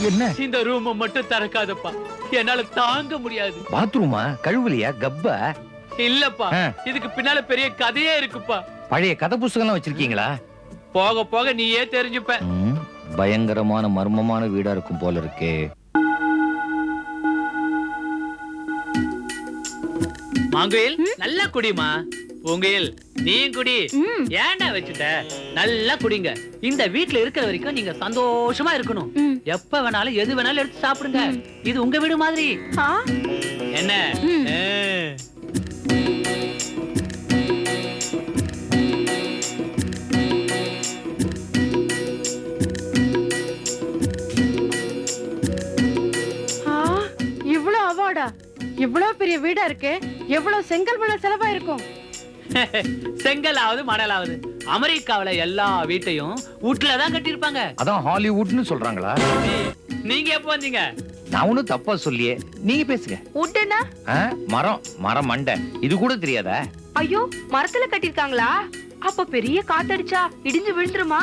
என்ன? இந்த ரூம் மட்டும் திறக்காதப்பா, என்னால தாங்க முடியாது. பாத்ரூமா? கழுவுலையா? கப்பா? இல்லப்பா, இதுக்கு பின்னால பெரிய கதையே இருக்குப்பா. பழைய கதை புஸ்தகம் வச்சிருக்கீங்களா? போக போக நீயே தெரிஞ்சுப்ப. பயங்கரமான மர்மமான வீடா இருக்கும் போல இருக்கே. மாங்குயில் நல்லா குடிமா. பூங்குயில் நீ குடி. ஏன்டா வச்சுட்ட? நல்லா குடிங்க. இந்த வீட்ல இருக்கிற வரைக்கும் நீங்க சந்தோஷமா இருக்கணும். எப்ப வேணாலும் எது வேணாலும் எடுத்து சாப்பிடுங்க. இது உங்க வீடு மாதிரி. என்ன? இவ்வளவு அவார்டா? இவ்வளவு பெரிய வீடா இருக்கு. எவ்வளவு செங்கல் மணல் செலவா இருக்கும்? செங்கலாவது மணலாவது அமெரிக்காவில எல்லா வீட்டையும் வீட்டுலதான் கட்டிருப்பாங்க. அதான் ஹாலிவுட்னு சொல்றாங்களா? நீங்க எப்ப வந்தீங்க? நான் ஒண்ணும் தப்பா சொல்லியே, நீங்க பேசுங்க. உட்னா மரம், மரம் மண்டை, இது கூட தெரியாதா? ஐயோ, மரத்துல கட்டிருக்காங்களா? அப்ப பெரிய காத்தடிச்சா இடிஞ்சு விழுந்துருமா?